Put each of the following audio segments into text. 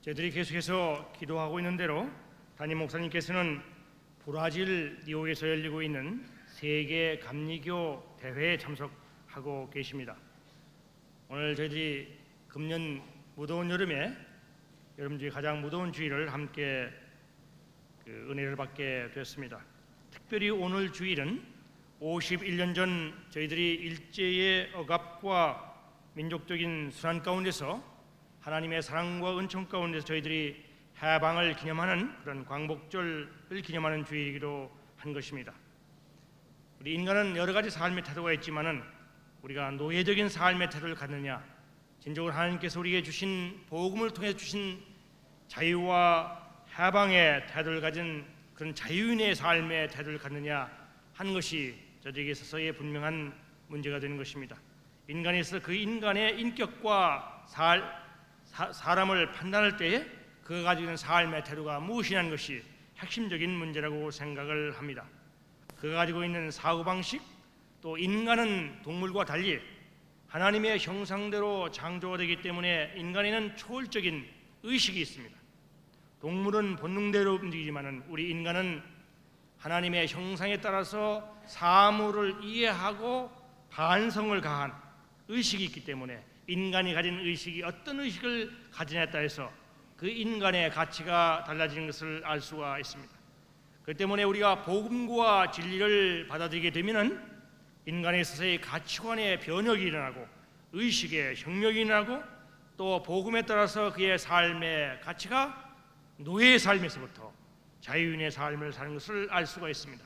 저희들이 계속해서 기도하고 있는 대로 담임 목사님께서는 브라질 리오에서 열리고 있는 세계 감리교 대회에 참석하고 계십니다. 오늘 저희들이 금년 무더운 여름에 여름 중에 가장 무더운 주일을 함께 은혜를 받게 되었습니다. 특별히 오늘 주일은 51년 전 저희들이 일제의 억압과 민족적인 순환 가운데서 하나님의 사랑과 은총 가운데서 저희들이 해방을 기념하는 그런 광복절을 기념하는 주일이기도 한 것입니다. 우리 인간은 여러 가지 삶의 태도가 있지만은 우리가 노예적인 삶의 태도를 갖느냐, 진정으로 하나님께서 우리에게 주신 복음을 통해 주신 자유와 해방의 태도를 가진 그런 자유인의 삶의 태도를 갖느냐 하는 것이 저에게 있어서의 분명한 문제가 되는 것입니다. 인간에 있어서 그 인간의 인격과 사람을 판단할 때에 그가 가지고 있는 삶의 태도가 무엇이냐는 것이 핵심적인 문제라고 생각을 합니다. 그가 가지고 있는 사고방식, 또 인간은 동물과 달리 하나님의 형상대로 창조가 되기 때문에 인간에는 초월적인 의식이 있습니다. 동물은 본능대로 움직이지만 우리 인간은 하나님의 형상에 따라서 사물을 이해하고 반성을 가한 의식이 있기 때문에 인간이 가진 의식이 어떤 의식을 가지냐에 따라서 그 인간의 가치가 달라지는 것을 알 수가 있습니다. 그렇기 때문에 우리가 복음과 진리를 받아들이게 되면은 인간에 있어서의 가치관의 변혁이 일어나고 의식의 혁명이 일어나고 또 복음에 따라서 그의 삶의 가치가 노예의 삶에서부터 자유인의 삶을 사는 것을 알 수가 있습니다.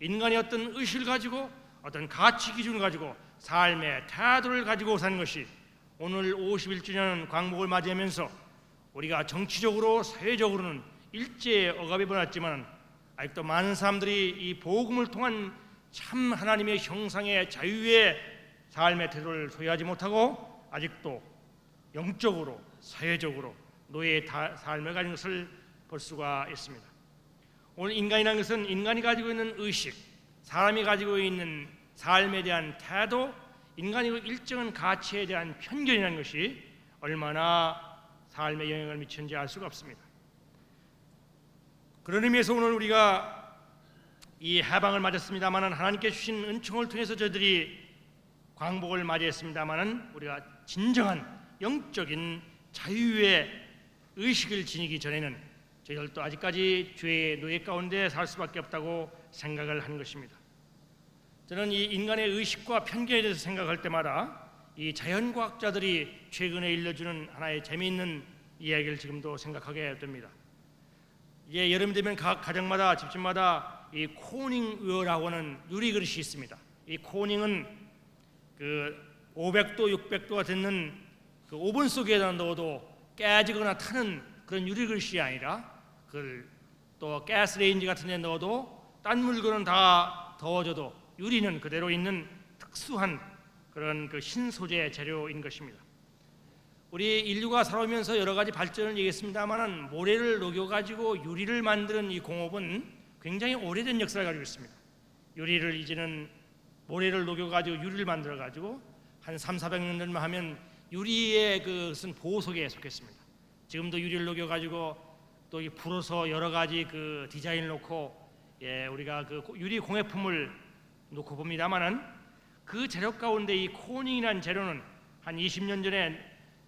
인간이 어떤 의식을 가지고 어떤 가치 기준을 가지고 삶의 태도를 가지고 사는 것이 오늘 51주년 광복을 맞이하면서 우리가 정치적으로 사회적으로는 일제의 억압이 벌어졌지만 아직도 많은 사람들이 이 복음을 통한 참 하나님의 형상의 자유의 삶의 태도를 소유하지 못하고 아직도 영적으로 사회적으로 노예의 삶을 가진 것을 볼 수가 있습니다. 오늘 인간이라는 것은 인간이 가지고 있는 의식, 사람이 가지고 있는 삶에 대한 태도, 인간이 일정한 가치에 대한 편견이라는 것이 얼마나 삶에 영향을 미치는지 알 수가 없습니다. 그런 의미에서 오늘 우리가 이 해방을 맞았습니다마는 하나님께 주신 은총을 통해서 저희들이 광복을 맞이했습니다마는 우리가 진정한 영적인 자유의 의식을 지니기 전에는 저희들도 아직까지 죄의 노예 가운데 살 수밖에 없다고 생각을 한 것입니다. 저는 이 인간의 의식과 편견에 대해서 생각할 때마다 이 자연과학자들이 최근에 일러주는 하나의 재미있는 이야기를 지금도 생각하게 됩니다. 이제 여름이 되면 각 가정마다 집집마다 이 코닝ウ어라고 하는 유리 그릇이 있습니다. 이 코닝은 그 500도, 600도가 되는 그 오븐 속에다 넣어도 깨지거나 타는 그런 유리 그릇이 아니라 그걸 또 가스레인지 같은 데 넣어도 딴 물건은 다 더워져도 유리는 그대로 있는 특수한 그런 그 신소재 재료인 것입니다. 우리 인류가 살아오면서 여러 가지 발전을 얘기했습니다만은 모래를 녹여가지고 유리를 만드는 이 공업은 굉장히 오래된 역사를 가지고 있습니다. 유리를 이제는 모래를 녹여가지고 유리를 만들어가지고 한 300~400년 전만 하면 유리의 그것은 보석에 속했습니다. 지금도 유리를 녹여가지고 또 이 불어서 여러 가지 그 디자인을 놓고 우리가 그 유리 공예품을 놓고 봅니다만은 그 재료 가운데 이 코닝이라는 재료는 한 20년 전에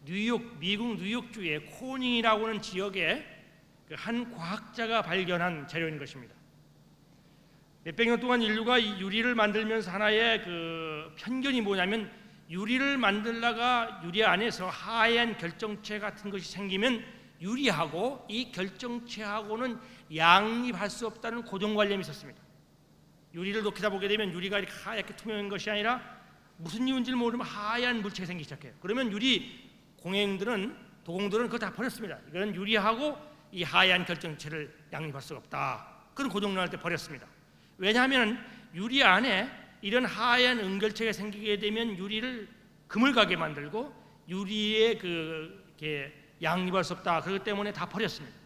미국 뉴욕주의 코닝이라고 하는 지역에 한 과학자가 발견한 재료인 것입니다. 몇백 년 동안 인류가 이 유리를 만들면서 하나의 그 편견이 뭐냐면 유리를 만들다가 유리 안에서 하얀 결정체 같은 것이 생기면 유리하고 이 결정체하고는 양립할 수 없다는 고정관념이 있었습니다. 유리를 놓기다 보게 되면 유리가 이렇게 하얗게 투명한 것이 아니라 무슨 이유인지를 모르면 하얀 물체가 생기기 시작해요. 그러면 유리 도공들은 그걸 다 버렸습니다. 이건 유리하고 이 하얀 결정체를 양립할 수가 없다. 그런 고정론할 때 버렸습니다. 왜냐하면 유리 안에 이런 하얀 은결체가 생기게 되면 유리를 그물가게 만들고 유리에 양립할 수 없다. 그렇기 때문에 다 버렸습니다.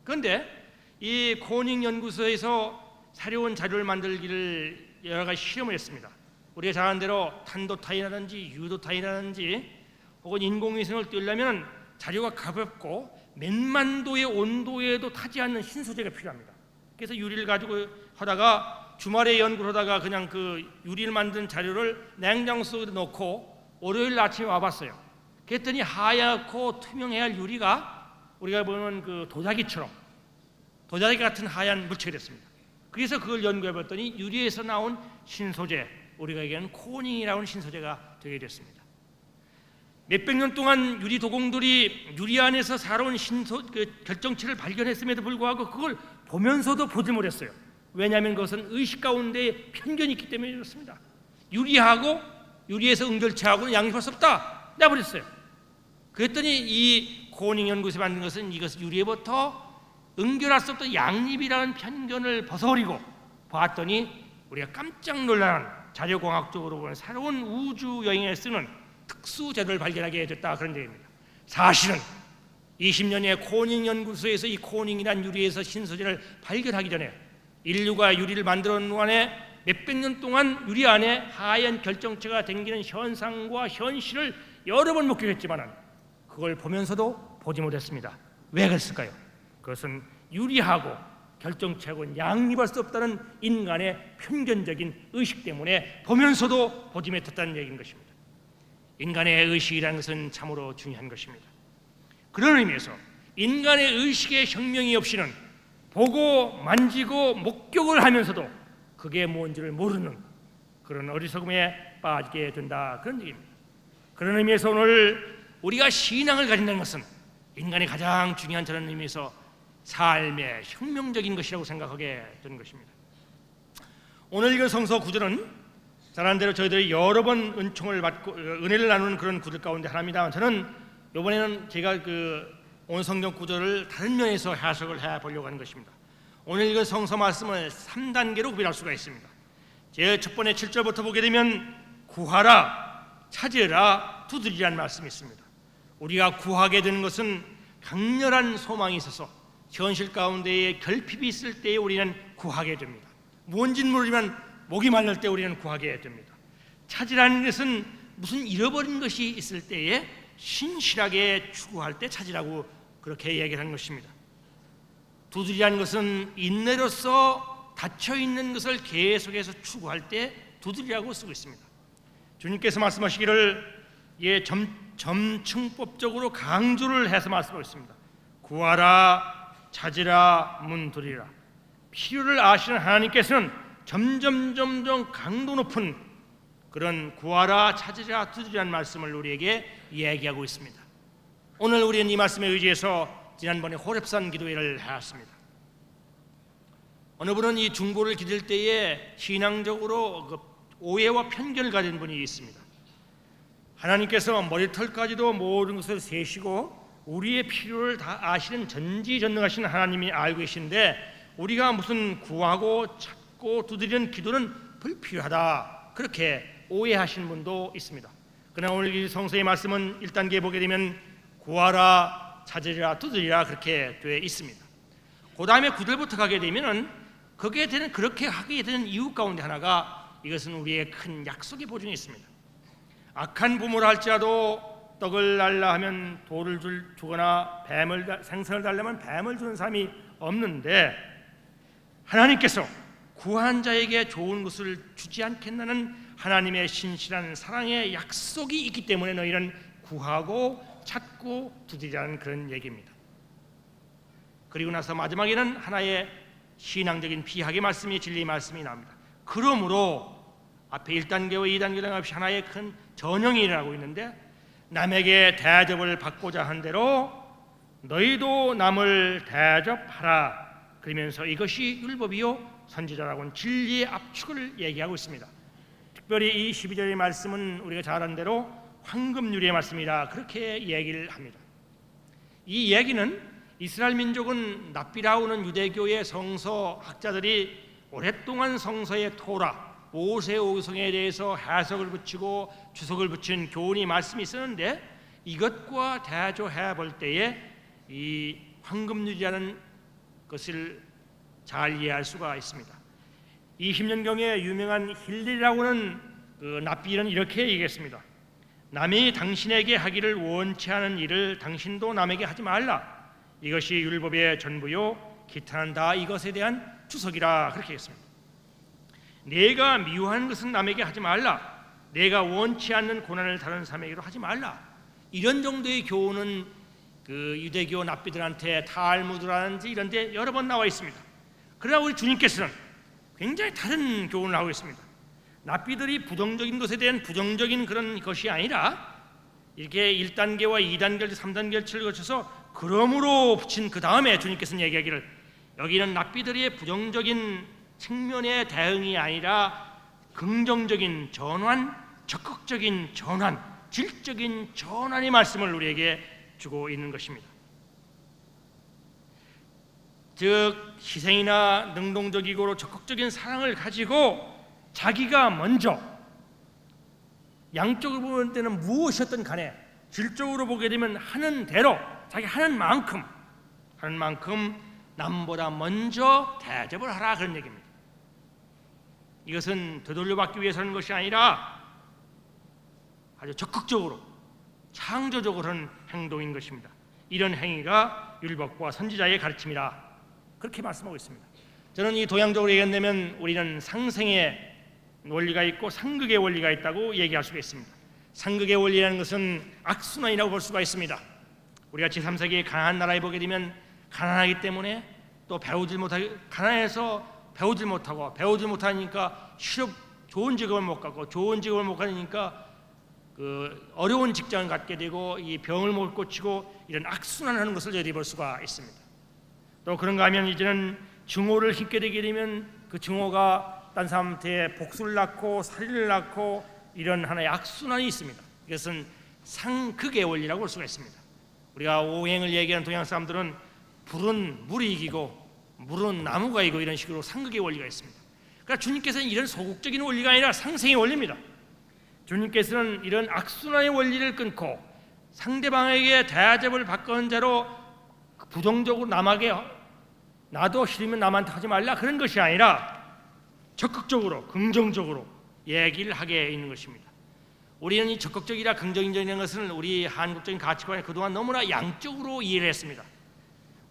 그런데 이 코닝 연구소에서 새로운 자료를 만들기를 여러 가지 실험을 했습니다. 우리가 잘 아는 대로 탄도타이라든지 유도타이라든지 혹은 인공위성을 띄우려면 자료가 가볍고 몇만 도의 온도에도 타지 않는 신소재가 필요합니다. 그래서 유리를 가지고 하다가 주말에 연구를 하다가 그냥 그 유리를 만든 자료를 냉장고 속에 넣고 월요일 아침에 와봤어요. 그랬더니 하얗고 투명해야 할 유리가 우리가 보는 그 도자기처럼 도자기 같은 하얀 물체가 됐습니다. 그래서 그걸 연구해봤더니 유리에서 나온 신소재, 우리가 얘기하는 코닝이라는 신소재가 되게 됐습니다. 몇백 년 동안 유리 도공들이 유리 안에서 살아온 결정체를 발견했음에도 불구하고 그걸 보면서도 보지 못했어요. 왜냐하면 그것은 의식 가운데 편견이 있기 때문에 그렇습니다. 유리하고 유리에서 응결체하고는 양립할 수 없다 내버렸어요. 그랬더니 이 코닝 연구소에 만든 것은 이것을 유리에부터 응결할 수 없던 양립이라는 편견을 벗어버리고 봤더니 우리가 깜짝 놀라는 자료공학적으로 보면 새로운 우주 여행에 쓰는 특수 재료를 발견하게 됐다, 그런 얘기입니다. 사실은 20년의 코닝 연구소에서 이 코닝이란 유리에서 신소재를 발견하기 전에 인류가 유리를 만들어 놓은 안에 몇백 년 동안 유리 안에 하얀 결정체가 생기는 현상과 현실을 여러 번 목격했지만 그걸 보면서도 보지 못했습니다. 왜 그랬을까요? 그것은 유리하고 결정체하고는 양립할 수 없다는 인간의 편견적인 의식 때문에 보면서도 보지 못했다는 얘기인 것입니다. 인간의 의식이라는 것은 참으로 중요한 것입니다. 그런 의미에서 인간의 의식의 혁명이 없이는 보고 만지고 목격을 하면서도 그게 뭔지를 모르는 그런 어리석음에 빠지게 된다, 그런 얘기입니다. 그런 의미에서 오늘 우리가 신앙을 가진다는 것은 인간의 가장 중요한 저런 의미에서 삶의 혁명적인 것이라고 생각하게 되는 것입니다. 오늘 읽은 성서 구절은 잘 아는 대로 저희들이 여러 번 은총을 받고 은혜를 나누는 그런 구절 가운데 하나입니다. 저는 이번에는 제가 오늘 성경 구절을 다른 면에서 해석을 해보려고 하는 것입니다. 오늘 읽은 성서 말씀을 3단계로 구별할 수가 있습니다. 제 첫 번째 7절부터 보게 되면 구하라, 찾으라, 두드리라는 말씀이 있습니다. 우리가 구하게 되는 것은 강렬한 소망이 있어서 현실 가운데에 결핍이 있을 때에 우리는 구하게 됩니다. 뭔지는 모르지만 목이 말릴 때 우리는 구하게 됩니다. 찾으라는 것은 무슨 잃어버린 것이 있을 때에 신실하게 추구할 때 찾으라고 그렇게 얘기를 하는 것입니다. 두드리라는 것은 인내로서 닫혀있는 것을 계속해서 추구할 때 두드리라고 쓰고 있습니다. 주님께서 말씀하시기를 점층법적으로 강조를 해서 말씀하고 있습니다. 구하라, 찾으라, 문 두드리라. 필요를 아시는 하나님께서는 점점 강도 높은 그런 구하라, 찾으라, 두드리라는 말씀을 우리에게 이야기하고 있습니다. 오늘 우리는 이 말씀에 의지해서 지난번에 호렙산 기도회를 하였습니다. 어느 분은 이 중보를 기도할 때에 신앙적으로 오해와 편견을 가진 분이 있습니다. 하나님께서 머리털까지도 모든 것을 세시고 우리의 필요를 다 아시는 전지전능하신 하나님이 알고 계신데 우리가 무슨 구하고 찾고 두드리는 기도는 불필요하다, 그렇게 오해하시는 분도 있습니다. 그러나 오늘 이 성서의 말씀은 1단계에 보게 되면 구하라, 찾으리라, 두드리라 그렇게 되어 있습니다. 그 다음에 9절부터 가게 되면은 그렇게 하게 되는 이유 가운데 하나가 이것은 우리의 큰 약속의 보증이 있습니다. 악한 부모라 할지라도 떡을 달라 하면 돌을 주거나 생선을 달라면 뱀을 주는 사람이 없는데 하나님께서 구한 자에게 좋은 것을 주지 않겠나는 하나님의 신실한 사랑의 약속이 있기 때문에 너희는 구하고 찾고 두드리라는 그런 얘기입니다. 그리고 나서 마지막에는 하나의 신앙적인 비학의 말씀이, 진리의 말씀이 나옵니다. 그러므로 앞에 1단계와 2단계를 합시 하나의 큰 전형이 일어나고 있는데 남에게 대접을 받고자 한 대로 너희도 남을 대접하라, 그러면서 이것이 율법이요 선지자라고는 진리의 압축을 얘기하고 있습니다. 특별히 이 12절의 말씀은 우리가 잘 아는 대로 황금유리의 말씀이라 그렇게 얘기를 합니다. 이 얘기는 이스라엘 민족은 납비라우는 유대교의 성서 학자들이 오랫동안 성서의 토라, 모세오경에 대해서 해석을 붙이고 주석을 붙인 교훈이 말씀이 있었는데 이것과 대조해 볼 때에 이 황금유리라는 것을 잘 이해할 수가 있습니다. 20년경에 유명한 힐리라고 하는 납비는 이렇게 얘기했습니다. 남이 당신에게 하기를 원치 않은 일을 당신도 남에게 하지 말라. 이것이 율법의 전부요 기타는 다 이것에 대한 주석이라 그렇게 했습니다. 내가 미워하는 것은 남에게 하지 말라. 내가 원치 않는 고난을 다른 사람에게로 하지 말라. 이런 정도의 교훈은 그 유대교 납비들한테 탈무드라든지 이런 데 여러 번 나와 있습니다. 그러나 우리 주님께서는 굉장히 다른 교훈을 하고 있습니다. 납비들이 부정적인 것에 대한 부정적인 그런 것이 아니라 이렇게 1단계와 2단계, 3단계를 거쳐서 그러므로 붙인 그 다음에 주님께서는 얘기하기를 여기는 납비들의 부정적인 측면의 대응이 아니라 긍정적인 전환, 적극적인 전환, 질적인 전환의 말씀을 우리에게 주고 있는 것입니다. 즉 희생이나 능동적이고 적극적인 사랑을 가지고 자기가 먼저 양쪽으로 보는 때는 무엇이었든 간에 질적으로 보게 되면 하는 대로 자기 하는 만큼 남보다 먼저 대접을 하라 그런 얘기입니다. 이것은 되돌려받기 위해서 하는 것이 아니라 아주 적극적으로 창조적으로 하는 행동인 것입니다. 이런 행위가 율법과 선지자의 가르침이라 그렇게 말씀하고 있습니다. 저는 이 동양적으로 얘기한다면 우리는 상생의 원리가 있고 상극의 원리가 있다고 얘기할 수가 있습니다. 상극의 원리라는 것은 악순환이라고 볼 수가 있습니다. 우리가 제3세기의 가난한 나라에 보게 되면 가난하기 때문에 또 가난해서 배우질 못하니까 실업 좋은 직업을 못 갖고 좋은 직업을 못 가니까 그 어려운 직장을 갖게 되고 이 병을 못 고치고 이런 악순환하는 것을 저희들이 볼 수가 있습니다. 또 그런가 하면 이제는 증오를 힘게 되게 되면 그 증오가 딴 사람한테 복수를 낳고 살인을 낳고 이런 하나의 악순환이 있습니다. 이것은 상극의 원리라고 볼 수가 있습니다. 우리가 오행을 얘기하는 동양 사람들은 불은 물이 이기고 물은 나무가 이기고 이런 식으로 상극의 원리가 있습니다. 그러니까 주님께서는 이런 소극적인 원리가 아니라 상생의 원리입니다. 주님께서는 이런 악순환의 원리를 끊고 상대방에게 대접을 받건 자로 부정적으로 남에게 나도 싫으면 남한테 하지 말라 그런 것이 아니라 적극적으로 긍정적으로 얘기를 하게 있는 것입니다. 우리는 이 적극적이라 긍정적이라는 것은 우리 한국적인 가치관에 그동안 너무나 양적으로 이해를 했습니다.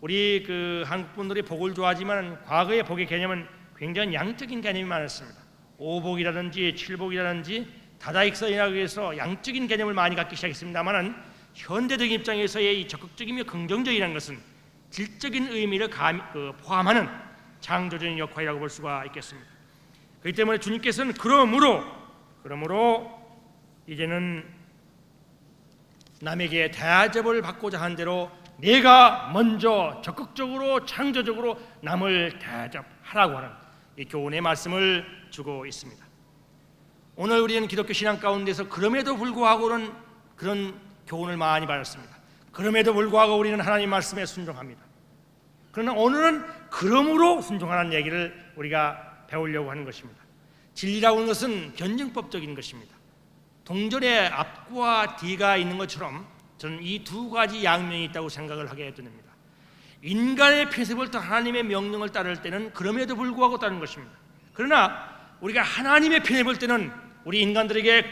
우리 그 한국 분들이 복을 좋아하지만 과거의 복의 개념은 굉장히 양적인 개념이 많았습니다. 오복이라든지 칠복이라든지 다다익선이라고 해서 양적인 개념을 많이 갖기 시작했습니다만은 현대적인 입장에서의 이 적극적이며 긍정적이라는 것은 질적인 의미를 포함하는 창조적인 역할이라고 볼 수가 있겠습니다. 그렇기 때문에 주님께서는 그러므로 이제는 남에게 대접을 받고자 한 대로 내가 먼저 적극적으로 창조적으로 남을 대접하라고 하는 이 교훈의 말씀을 주고 있습니다. 오늘 우리는 기독교 신앙 가운데서 그럼에도 불구하고는 그런 교훈을 많이 받았습니다. 그럼에도 불구하고 우리는 하나님 말씀에 순종합니다. 그러나 오늘은 그러므로 순종하는 얘기를 우리가 배우려고 하는 것입니다. 진리라고 하는 것은 변증법적인 것입니다. 동전에 앞과 뒤가 있는 것처럼 저는 이 두 가지 양면이 있다고 생각을 하게 됩니다. 인간의 편습부터 하나님의 명령을 따를 때는 그럼에도 불구하고 따르는 것입니다. 그러나 우리가 하나님의 편에 볼 때는 우리 인간들에게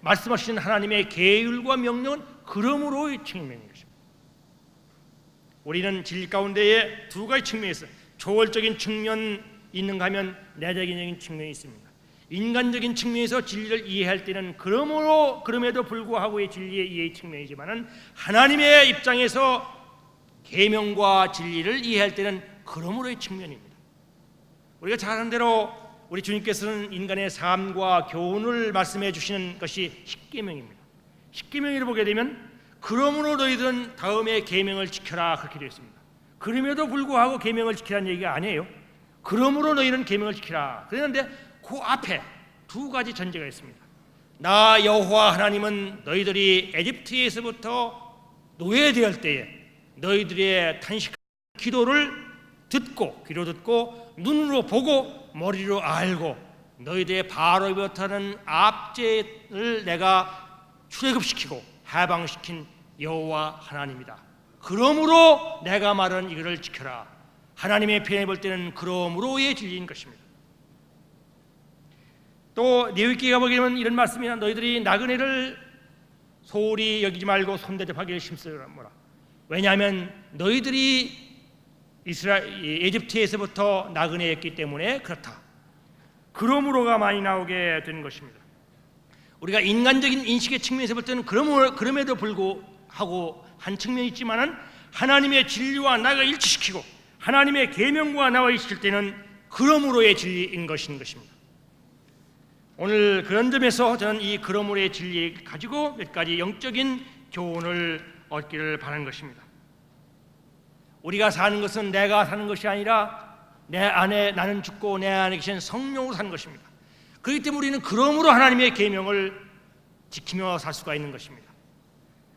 말씀하시는 하나님의 계율과 명령은 그러므로의 측면인 것입니다. 우리는 진리 가운데에 두 가지 측면이 있어요. 초월적인 측면이 있는가 하면 내적인 측면이 있습니다. 인간적인 측면에서 진리를 이해할 때는 그럼에도 불구하고의 진리의 이해의 측면이지만은 하나님의 입장에서 계명과 진리를 이해할 때는 그러므로의 측면입니다. 우리가 잘 아는 대로 우리 주님께서는 인간의 삶과 교훈을 말씀해 주시는 것이 십계명입니다. 십계명을 보게 되면 그러므로 너희들은 다음에 계명을 지켜라 그렇게 되어 있습니다. 그럼에도 불구하고 계명을 지키라는 얘기가 아니에요. 그러므로 너희는 계명을 지키라. 그랬는데 그 앞에 두 가지 전제가 있습니다. 나 여호와 하나님은 너희들이 에집트에서부터 노예될 때에 너희들의 탄식한 기도를 듣고 귀로 듣고 눈으로 보고 머리로 알고 너희들의 바로부터는 압제를 내가 출애굽시키고 해방시킨 여호와 하나님이다. 그러므로 내가 말한 이것을 지켜라. 하나님의 편에 볼 때는 그러므로의 진리인 것입니다. 또 레위기가 보게 되면 이런 말씀이나 너희들이 나그네를 소홀히 여기지 말고 손대접하기를 힘쓰라 뭐라. 왜냐하면 너희들이 에집트에서부터 나그네였기 때문에 그렇다. 그러므로가 많이 나오게 되는 것입니다. 우리가 인간적인 인식의 측면에서 볼 때는 그럼에도 불구하고 한 측면이 있지만은 하나님의 진리와 나가 일치시키고 하나님의 계명과 나와 있을 때는 그러므로의 진리인 것입니다. 오늘 그런 점에서 저는 이 그러므로의 진리 가지고 몇 가지 영적인 교훈을 얻기를 바라는 것입니다. 우리가 사는 것은 내가 사는 것이 아니라 내 안에 나는 죽고 내 안에 계신 성령으로 사는 것입니다. 그렇기 때문에 우리는 그러므로 하나님의 계명을 지키며 살 수가 있는 것입니다.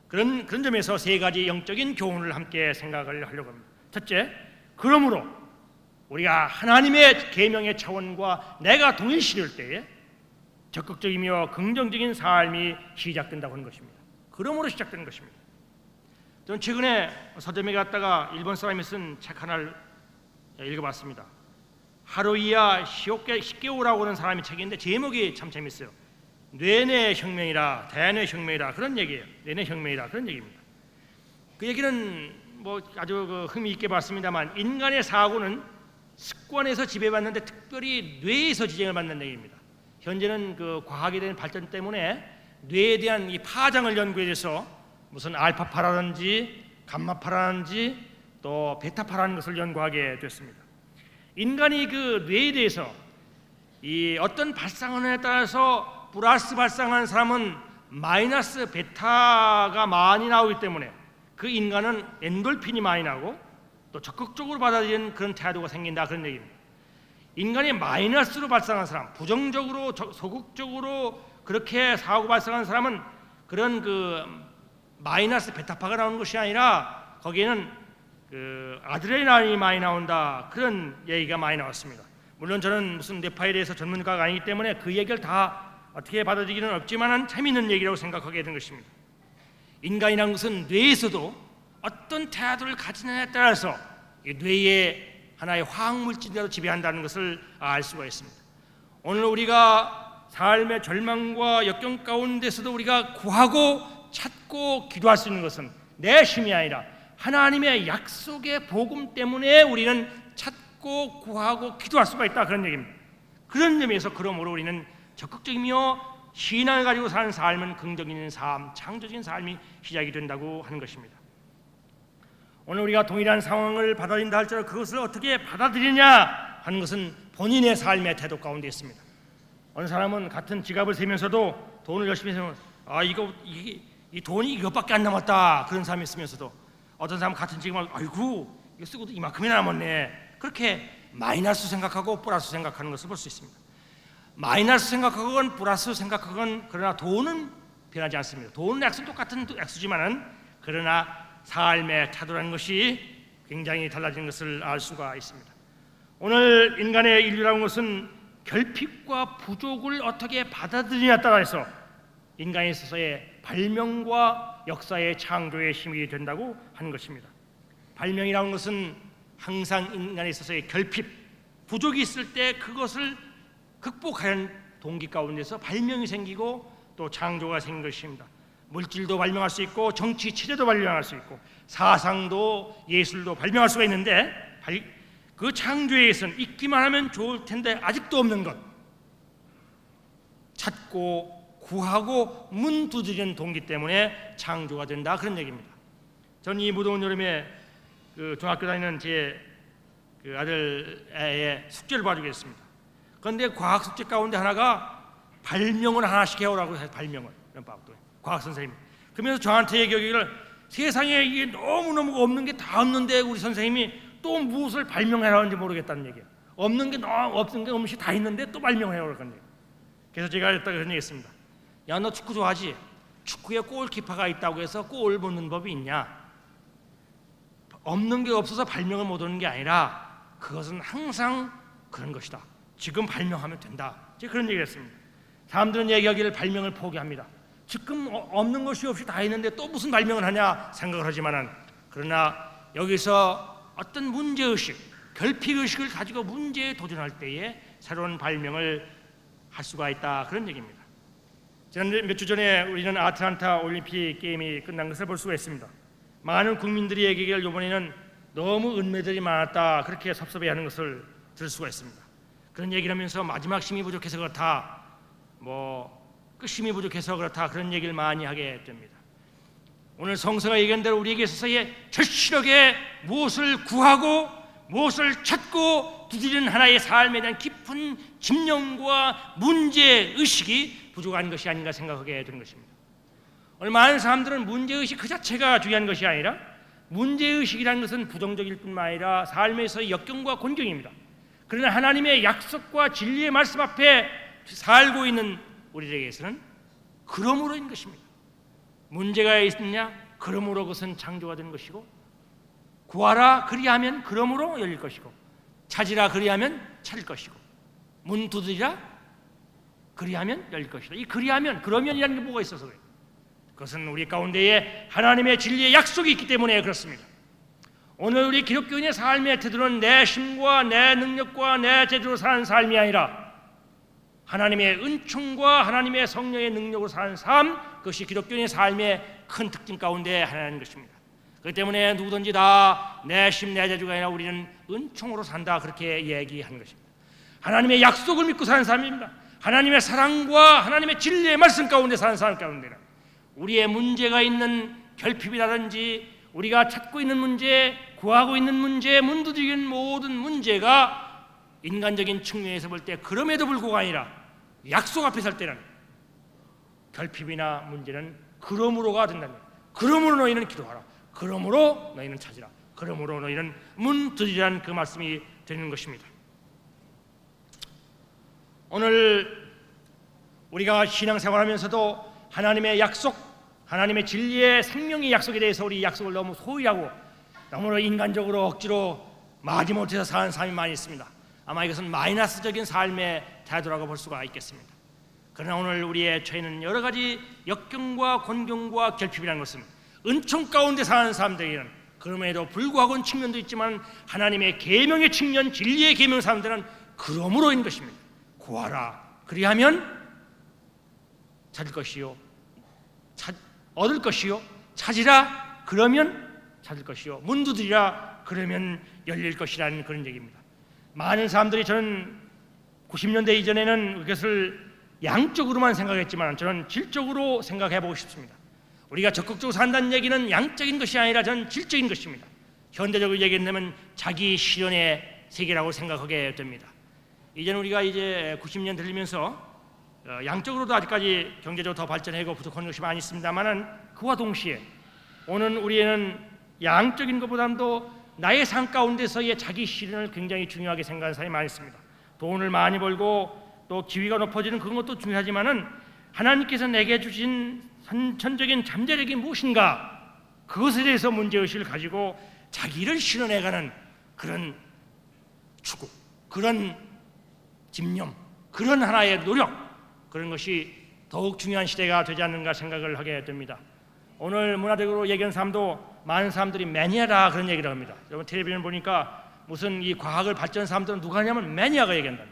그런 점에서 세 가지 영적인 교훈을 함께 생각을 하려고 합니다. 첫째, 그러므로 우리가 하나님의 계명의 차원과 내가 동일시될 때에 적극적이며 긍정적인 삶이 시작된다고 하는 것입니다. 그러므로 시작되는 것입니다. 저는 최근에 서점에 갔다가 일본 사람이 쓴 책 하나를 읽어봤습니다. 하루이야 시게오라고 하는 사람의 책인데 제목이 참 재밌어요. 뇌내 혁명이라 대뇌 혁명이라 그런 얘기예요. 뇌내 혁명이라 그런 얘기입니다. 그 얘기는 뭐 아주 흥미 있게 봤습니다만 인간의 사고는 습관에서 지배받는데 특별히 뇌에서 지정을 받는 얘기입니다. 현재는 그 과학에 대한 발전 때문에 뇌에 대한 이 파장을 연구해서 무슨 알파파라든지 감마파라든지 또 베타파라는 것을 연구하게 됐습니다. 인간이 그 뇌에 대해서 이 어떤 발상원에 따라서 플러스 발상한 사람은 마이너스 베타가 많이 나오기 때문에 그 인간은 엔돌핀이 많이 나고 또 적극적으로 받아들이는 그런 태도가 생긴다 그런 얘기입니다. 인간이 마이너스로 발상한 사람, 부정적으로 소극적으로 그렇게 사고 발상한 사람은 그런 그 마이너스 베타파가 나오는 것이 아니라 거기에는 그 아드레날린이 많이 나온다 그런 얘기가 많이 나왔습니다. 물론 저는 무슨 뇌파에 대해서 전문가가 아니기 때문에 그 얘기를 다 어떻게 받아들이기는 없지만은 재미있는 얘기라고 생각하게 된 것입니다. 인간이라는 것은 뇌에서도 어떤 태도를 가지느냐에 따라서 이 뇌의 하나의 화학물질대로 지배한다는 것을 알 수가 있습니다. 오늘 우리가 삶의 절망과 역경 가운데서도 우리가 구하고 찾고 기도할 수 있는 것은 내 힘이 아니라 하나님의 약속의 복음 때문에 우리는 찾고 구하고 기도할 수가 있다 그런 얘기입니다. 그런 점에서 그러므로 우리는 적극적이며 신앙을 가지고 사는 삶은 긍정적인 삶, 창조적인 삶이 시작이 된다고 하는 것입니다. 오늘 우리가 동일한 상황을 받아들인다 할지라도 그것을 어떻게 받아들이냐 하는 것은 본인의 삶의 태도 가운데 있습니다. 어느 사람은 같은 지갑을 세면서도 돈을 열심히 세면 이 돈이 이것밖에 안 남았다 그런 사람이 있으면서도 어떤 사람은 같은 지갑을 아이고 이거 쓰고도 이만큼이나 남았네 그렇게 마이너스 생각하고 플러스 생각하는 것을 볼 수 있습니다. 마이너스 생각하건 플러스 생각하건 그러나 돈은 변하지 않습니다. 돈은 액수는 똑같은 액수지만은 그러나 삶의 태도라는 것이 굉장히 달라진 것을 알 수가 있습니다. 오늘 인간의 인류라는 것은 결핍과 부족을 어떻게 받아들이냐에 따라서 인간에 있어서의 발명과 역사의 창조의 힘이 된다고 하는 것입니다. 발명이라는 것은 항상 인간에 있어서의 결핍, 부족이 있을 때 그것을 극복하는 동기 가운데서 발명이 생기고 또 창조가 생긴 것입니다. 물질도 발명할 수 있고 정치 체제도 발명할 수 있고 사상도 예술도 발명할 수가 있는데 그 창조에 의해서는 있기만 하면 좋을 텐데 아직도 없는 것 찾고 구하고 문 두드리는 동기 때문에 창조가 된다 그런 얘기입니다. 저는 이 무더운 여름에 그 중학교 다니는 제 그 아들의 숙제를 봐주고 있습니다. 그런데 과학 숙제 가운데 하나가 발명을 하나씩 해오라고 해서 발명을 과학 선생님 그러면서 저한테 얘기하기를 세상에 이게 너무너무 없는 게 다 없는데 우리 선생님이 또 무엇을 발명해라는지 모르겠다는 얘기예요. 없는 게 너무 없는 게 없이 다 있는데 또 발명해오라고 하는 얘기예요. 그래서 제가 이따가 그런 얘기했습니다. 야, 너 축구 좋아하지? 축구에 골키퍼가 있다고 해서 골 넣는 법이 있냐? 없는 게 없어서 발명을 못 하는 게 아니라 그것은 항상 그런 것이다. 지금 발명하면 된다. 제가 그런 얘기를 했습니다. 사람들은 얘기하기를 발명을 포기합니다. 지금 없는 것이 없이 다 있는데 또 무슨 발명을 하냐 생각을 하지만은 그러나 여기서 어떤 문제의식, 결핍의식을 가지고 문제에 도전할 때에 새로운 발명을 할 수가 있다 그런 얘기입니다. 지난 몇 주 전에 우리는 아틀란타 올림픽 게임이 끝난 것을 볼 수가 있습니다. 많은 국민들이 얘기를 이번에는 너무 은매들이 많았다 그렇게 섭섭해하는 것을 들을 수가 있습니다. 그런 얘기를 하면서 마지막 힘이 부족해서 그렇다, 끝힘이 부족해서 그렇다 그런 얘기를 많이 하게 됩니다. 오늘 성서가 얘기한 대로 우리에게 있어서의 절실하게 무엇을 구하고 무엇을 찾고 두드리는 하나의 삶에 대한 깊은 집념과 문제의식이 부족한 것이 아닌가 생각하게 되는 것입니다. 오늘 많은 사람들은 문제의식 그 자체가 중요한 것이 아니라 문제의식이라는 것은 부정적일 뿐만 아니라 삶에서의 역경과 곤경입니다. 그러나 하나님의 약속과 진리의 말씀 앞에 살고 있는 우리에게서는 그러므로인 것입니다. 문제가 있느냐? 그러므로 그것은 창조가 되는 것이고, 구하라 그리하면 그러므로 열릴 것이고, 찾으라 그리하면 찾을 것이고, 문 두드리라 그리하면 열릴 것이다. 이 그리하면, 그러면이라는 게 뭐가 있어서 그래요? 그것은 우리 가운데에 하나님의 진리의 약속이 있기 때문에 그렇습니다. 오늘 우리 기독교인의 삶의 태도는 내 힘과 내 능력과 내 제대로 사는 삶이 아니라 하나님의 은총과 하나님의 성령의 능력으로 사는 삶, 그것이 기독교인의 삶의 큰 특징 가운데 하나인 것입니다. 그렇기 때문에 누구든지 다 내 힘, 내 재주가 아니라 우리는 은총으로 산다 그렇게 얘기하는 것입니다. 하나님의 약속을 믿고 사는 삶입니다. 하나님의 사랑과 하나님의 진리의 말씀 가운데 사는 삶 가운데는 우리의 문제가 있는 결핍이라든지 우리가 찾고 있는 문제, 구하고 있는 문제, 문두드리는 모든 문제가 인간적인 측면에서 볼 때 그럼에도 불구하고 아니라 약속 앞에 설 때는 결핍이나 문제는 그러므로가 된다는 거예요. 그러므로 너희는 기도하라. 그러므로 너희는 찾으라. 그러므로 너희는 문 두드리라는 그 말씀이 되는 것입니다. 오늘 우리가 신앙생활하면서도 하나님의 약속, 하나님의 진리의 생명의 약속에 대해서 우리 약속을 너무 소홀히 하고 너무 인간적으로 억지로 마지못해서 사는 삶이 많이 있습니다. 아마 이것은 마이너스적인 삶의 태도라고 볼 수가 있겠습니다. 그러나 오늘 우리의 처해는 여러 가지 역경과 곤경과 결핍이라는 것은 은총 가운데 사는 사람들에게는 그럼에도 불구하고는 측면도 있지만 하나님의 계명의 측면, 진리의 계명 사람들은 그러므로인 것입니다. 구하라 그리하면 찾을 것이요, 얻을 것이요, 찾으라 그러면 찾을 것이요, 문 두드리라 그러면 열릴 것이라는 그런 얘기입니다. 많은 사람들이 저는 90년대 이전에는 그것을 양적으로만 생각했지만 저는 질적으로 생각해 보고 싶습니다. 우리가 적극적으로 산다는 얘기는 양적인 것이 아니라 저는 질적인 것입니다. 현대적으로 얘기한다면 자기 실현의 세계라고 생각하게 됩니다. 이제는 우리가 이제 90년 들리면서 양적으로도 아직까지 경제적으로 더 발전하고 부족한 것이 많이 있습니다만은 그와 동시에 오늘 우리는 양적인 것보다도 나의 삶 가운데서의 자기 실현을 굉장히 중요하게 생각하는 사람이 많이 있습니다. 돈을 많이 벌고 또 지위가 높아지는 그런 것도 중요하지만은 하나님께서 내게 주신 선천적인 잠재력이 무엇인가, 그것에 대해서 문제의식을 가지고 자기를 실현해가는 그런 추구, 그런 집념, 그런 하나의 노력, 그런 것이 더욱 중요한 시대가 되지 않는가 생각을 하게 됩니다. 오늘 문화적으로 얘기하는 사람도 많은 사람들이 매니아라 그런 얘기를 합니다. 여러분 텔레비전 보니까 무슨 이 과학을 발전한 사람들은 누가 하냐면 매니아가 얘기한다.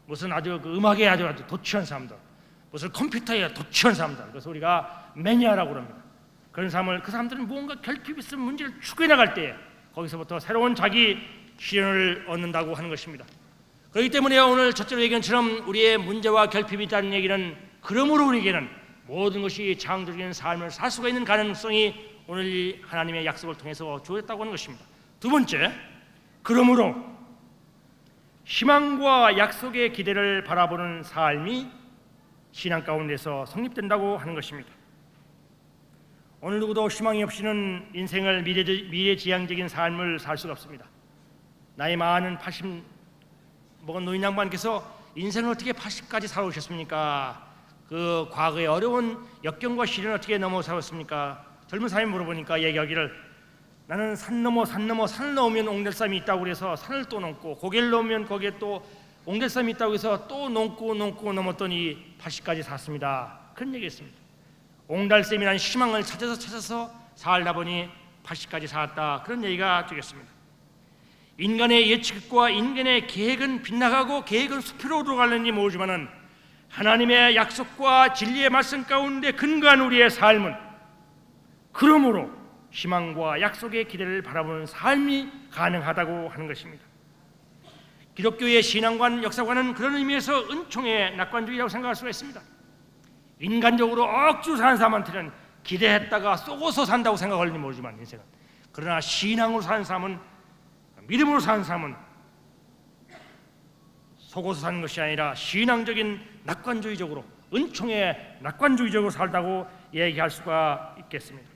무슨 아주 그 음악에 아주 도취한 사람들, 무슨 컴퓨터에 도취한 사람들, 그래서 우리가 매니아라고 그럽니다. 그런 사람을, 그 사람들은 무언가 결핍이 있으면 문제를 추구해 나갈 때 거기서부터 새로운 자기 실현을 얻는다고 하는 것입니다. 그렇기 때문에 오늘 첫째로 얘기한 것처럼 우리의 문제와 결핍이 있다는 얘기는 그러므로 우리에게는 모든 것이 창조적인 삶을 살 수가 있는 가능성이 오늘 하나님의 약속을 통해서 주어졌다고 하는 것입니다. 두 번째, 그러므로 희망과 약속의 기대를 바라보는 삶이 신앙 가운데서 성립된다고 하는 것입니다. 오늘 누구도 희망이 없이는 인생을 미래지향적인 삶을 살 수가 없습니다. 나이 많은 80 먹은 노인 양반께서 인생을 어떻게 80까지 살아오셨습니까? 그 과거의 어려운 역경과 시련을 어떻게 넘어 살았습니까? 젊은 사람이 물어보니까 얘기하기를 나는 산을 넘으면 옹달샘이 있다고 그래서 산을 또 넘고 고개를 넘으면 거기에 또 옹달샘이 있다고 해서 또 넘고 넘었더니 80까지 살았습니다. 그런 얘기했습니다. 옹달샘이라는 희망을 찾아서 살다 보니 80까지 살았다. 그런 얘기가 되겠습니다. 인간의 예측과 인간의 계획은 빗나가고 계획은 수표로 들어가려니 모르지만은 하나님의 약속과 진리의 말씀 가운데 근거한 우리의 삶은 그러므로 희망과 약속의 기대를 바라보는 삶이 가능하다고 하는 것입니다. 기독교의 신앙관, 역사관은 그런 의미에서 은총의 낙관주의라고 생각할 수가 있습니다. 인간적으로 억지로 사는 사람한테는 기대했다가 쏘고서 산다고 생각할지 모르지만 인생은, 그러나 신앙으로 사는 사람은, 믿음으로 사는 사람은 속어서 사는 것이 아니라 신앙적인 낙관주의적으로, 은총의 낙관주의적으로 살다고 얘기할 수가 있겠습니다.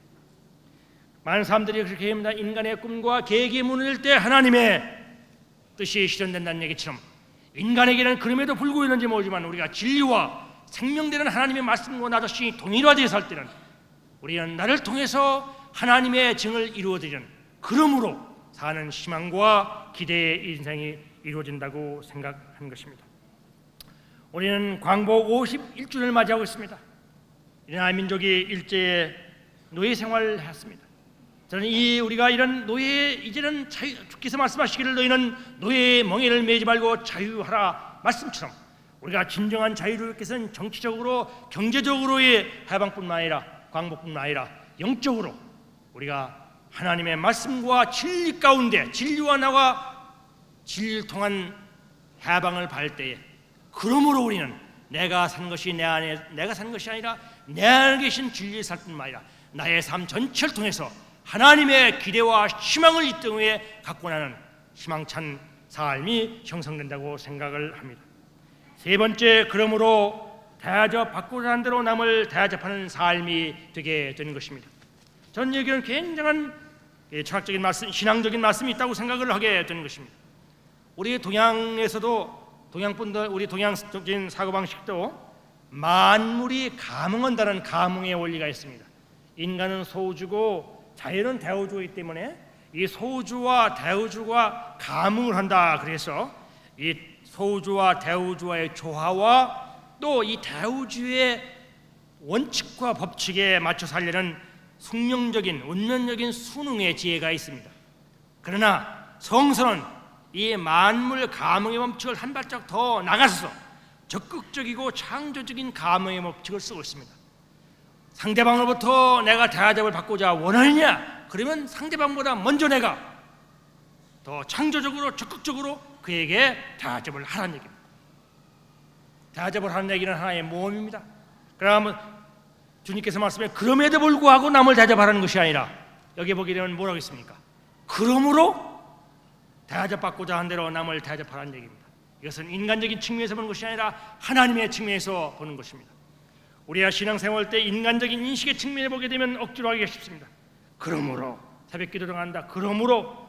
많은 사람들이 그렇게 얘기합니다. 인간의 꿈과 계획이 무너질 때 하나님의 뜻이 실현된다는 얘기처럼, 인간에게는 그럼에도 불구하는지 모르지만 우리가 진리와 생명되는 하나님의 말씀과 나 자신이 동일화되어 살 때는 우리는 나를 통해서 하나님의 증을 이루어드리는, 그러므로 사는 희망과 기대의 인생이 이루어진다고 생각하는 것입니다. 우리는 광복 51주년을 맞이하고 있습니다. 우리나라 민족이 일제의 노예 생활을 했습니다. 저는 우리가 이런 노예, 이제는 주께서 말씀하시기를 너희는 노예의 멍에를 매지 말고 자유하라 말씀처럼, 우리가 진정한 자유를 얻기 위해서는 정치적으로, 경제적으로의 해방뿐만 아니라, 광복뿐만 아니라 영적으로 우리가 하나님의 말씀과 진리 가운데, 진리와 나와 진리를 통한 해방을 받을 때에, 그러므로 우리는 내가 산 것이 내 안에 내가 산 것이 아니라 내 안에 계신 진리를 살 뿐만 아니라 나의 삶 전체를 통해서 하나님의 기대와 희망을 이 땅에 갖고 나는 희망찬 삶이 형성된다고 생각을 합니다. 세 번째, 그러므로 대접받고자 하는 대로 남을 대접하는 삶이 되게 되는 것입니다. 저는 여기는 굉장한 철학적인 말씀, 신앙적인 말씀이 있다고 생각을 하게 되는 것입니다. 우리 동양에서도, 동양분들, 우리 동양적인 사고방식도 만물이 감흥한다는 감흥의 원리가 있습니다. 인간은 소우주고 자연은 대우주이기 때문에 이 소우주와 대우주가 감흥을 한다. 그래서 이 소우주와 대우주와의 조화와 또 이 대우주의 원칙과 법칙에 맞춰 살려는 숙명적인, 운명적인 수능의 지혜가 있습니다. 그러나 성서는 이 만물 감흥의 법칙을 한 발짝 더 나가서 적극적이고 창조적인 감흥의 법칙을 쓰고 있습니다. 상대방으로부터 내가 대접을 받고자 원하느냐? 그러면 상대방보다 먼저 내가 더 창조적으로, 적극적으로 그에게 대접을 하라는 얘기입니다. 대접을 하는 얘기는 하나의 모험입니다. 그러면 주님께서 말씀해 그럼에도 불구하고 남을 대접하라는 것이 아니라, 여기 보게 되면 뭐라고 했습니까? 그러므로 대접받고자 한 대로 남을 대접하라는 얘기입니다. 이것은 인간적인 측면에서 보는 것이 아니라 하나님의 측면에서 보는 것입니다. 우리가 신앙생활 때 인간적인 인식의 측면에 보게 되면 억지로 하기가 쉽습니다. 그러므로 새벽기도 들어간다, 그러므로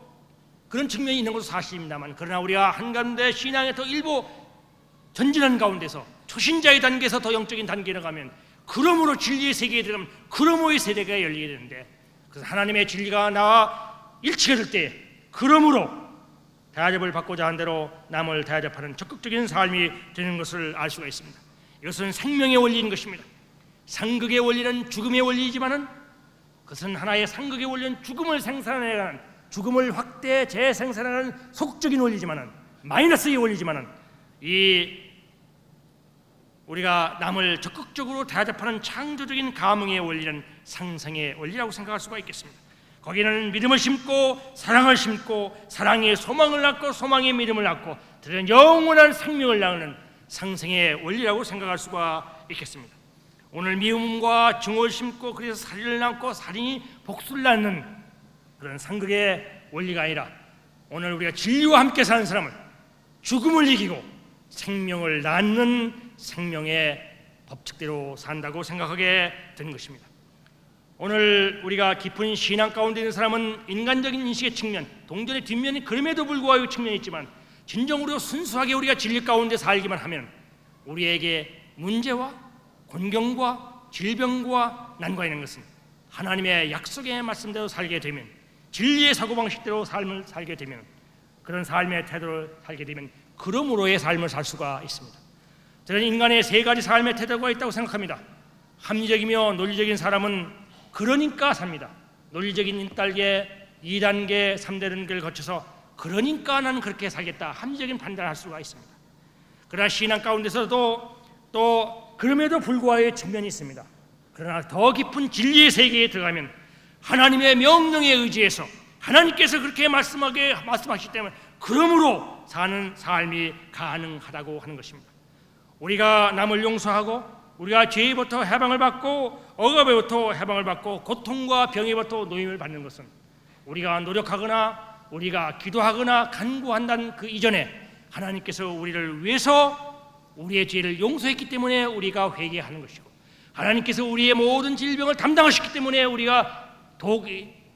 그런 측면이 있는 것도 사실입니다만, 그러나 우리가 한가운데 신앙의 더 일부 전진한 가운데서 초신자의 단계에서 더 영적인 단계로 가면, 그러므로 진리의 세계에 들어가면 그러므로의 세대가 열리게 되는데, 그래서 하나님의 진리가 나와 일치가 될 때 그러므로 대접을 받고자 한 대로 남을 대접하는 적극적인 삶이 되는 것을 알 수가 있습니다. 이것은 생명의 원리인 것입니다. 상극의 원리는 죽음의 원리이지만은, 그것은 하나의 상극의 원리는 죽음을 생산해가는, 죽음을 확대 재생산하는 소극적인 원리지만은, 마이너스의 원리지만은, 이 우리가 남을 적극적으로 대접하는 창조적인 감흥의 원리는 상생의 원리라고 생각할 수가 있겠습니다. 거기는 믿음을 심고 사랑을 심고, 사랑의 소망을 낳고 소망의 믿음을 낳고, 들은 영원한 생명을 낳는 상생의 원리라고 생각할 수가 있겠습니다. 오늘 미움과 증오를 심고 그래서 살인을 낳고 살인이 복수를 낳는 그런 상극의 원리가 아니라, 오늘 우리가 진리와 함께 사는 사람은 죽음을 이기고 생명을 낳는 생명의 법칙대로 산다고 생각하게 되는 것입니다. 오늘 우리가 깊은 신앙 가운데 있는 사람은 인간적인 인식의 측면, 동전의 뒷면이 그럼에도 불구하고 측면이 있지만, 진정으로 순수하게 우리가 진리 가운데 살기만 하면 우리에게 문제와 곤경과 질병과 난관이 있는 것은 하나님의 약속의 말씀대로 살게 되면, 진리의 사고방식대로 삶을 살게 되면, 그런 삶의 태도를 살게 되면 그러므로의 삶을 살 수가 있습니다. 저는 인간의 세 가지 삶의 태도가 있다고 생각합니다. 합리적이며 논리적인 사람은 그러니까 삽니다. 논리적인 1단계, 2단계, 3단계를 거쳐서 그러니까 나는 그렇게 살겠다, 합리적인 판단을 할 수가 있습니다. 그러나 신앙 가운데서도 또 그럼에도 불구하고의 측면이 있습니다. 그러나 더 깊은 진리의 세계에 들어가면 하나님의 명령에 의지해서 하나님께서 그렇게 말씀하시기 때문에 그러므로 사는 삶이 가능하다고 하는 것입니다. 우리가 남을 용서하고 우리가 죄로부터 해방을 받고 억압으로부터 해방을 받고 고통과 병에부터 노임을 받는 것은 우리가 노력하거나 우리가 기도하거나 간구한다는 그 이전에 하나님께서 우리를 위해서 우리의 죄를 용서했기 때문에 우리가 회개하는 것이고 하나님께서 우리의 모든 질병을 담당하셨기 때문에 우리가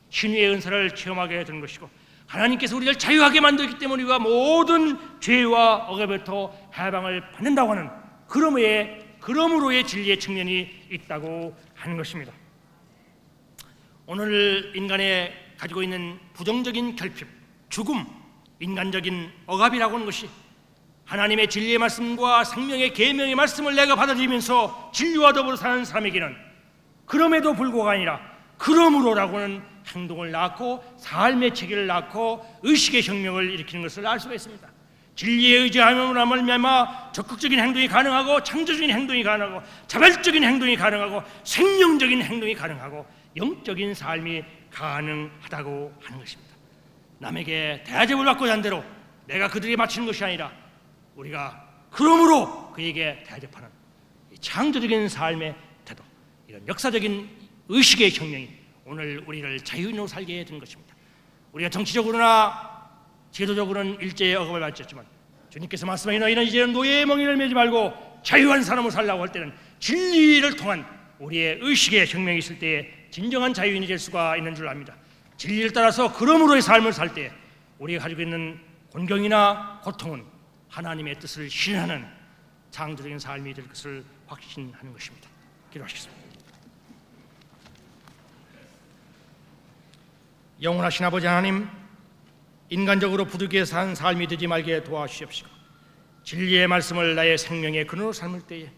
신유의 은사를 체험하게 되는 것이고 하나님께서 우리를 자유하게 만들기 때문에 우리가 모든 죄와 억압부터 해방을 받는다고 하는 그러므로의 진리의 측면이 있다고 하는 것입니다. 오늘 인간이 가지고 있는 부정적인 결핍, 죽음, 인간적인 억압이라고 하는 것이 하나님의 진리의 말씀과 생명의 계명의 말씀을 내가 받아들이면서 진리와 더불어 사는 사람에게는 그럼에도 불구가 아니라 그러므로라고는 행동을 낳고 삶의 체계를 낳고 의식의 혁명을 일으키는 것을 알 수가 있습니다. 진리에 의지함으로 말미암아 적극적인 행동이 가능하고 창조적인 행동이 가능하고 자발적인 행동이 가능하고 생명적인 행동이 가능하고 영적인 삶이 가능하다고 하는 것입니다. 남에게 대접을 받고자 한 대로 내가 그들에게 바치는 것이 아니라 우리가 그러므로 그에게 대접하는 창조적인 삶의 태도, 이런 역사적인 의식의 혁명이 오늘 우리를 자유인으로 살게 해준 것입니다. 우리가 정치적으로나 제도적으로는 일제의 억압을 받았지만 주님께서 말씀하신 너희는 이제는 노예의 멍에를 매지 말고 자유한 사람으로 살라고 할 때는 진리를 통한 우리의 의식의 혁명이 있을 때에 진정한 자유인이 될 수가 있는 줄 압니다. 진리를 따라서 그러므로의 삶을 살 때 우리가 가지고 있는 곤경이나 고통은 하나님의 뜻을 실현하는 창조적인 삶이 될 것을 확신하는 것입니다. 기도하시겠습니다. 영원하신 아버지 하나님, 인간적으로 부득이해 산 삶이 되지 말게 도와주시옵시고 진리의 말씀을 나의 생명의 근원으로 삼을 때에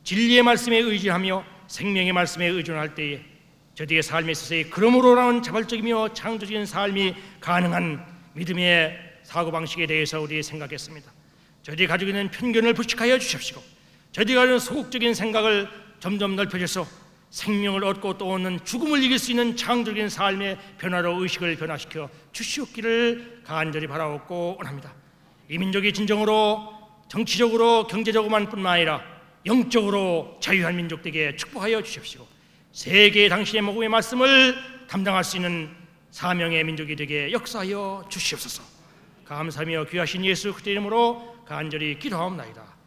진리의 말씀에 의지하며 생명의 말씀에 의존할 때에 저희의 삶에 있어서의 그러므로라는 자발적이며 창조적인 삶이 가능한 믿음의 사고방식에 대해서 우리 생각했습니다. 저희들이 가지고 있는 편견을 불식하여 주십시고 저희들이 가지고 있는 소극적인 생각을 점점 넓혀져서 생명을 얻고 또 얻는 죽음을 이길 수 있는 창조적인 삶의 변화로 의식을 변화시켜 주시옵기를 간절히 바라옵고 원합니다. 이 민족이 진정으로 정치적으로 경제적으로만 뿐만 아니라 영적으로 자유한 민족 되게 축복하여 주십시오. 세계의 당신의 복음의 말씀을 담당할 수 있는 사명의 민족이 되게 역사하여 주시옵소서. 감사하며 귀하신 예수 그리스도의 이름으로 간절히 기도하옵나이다.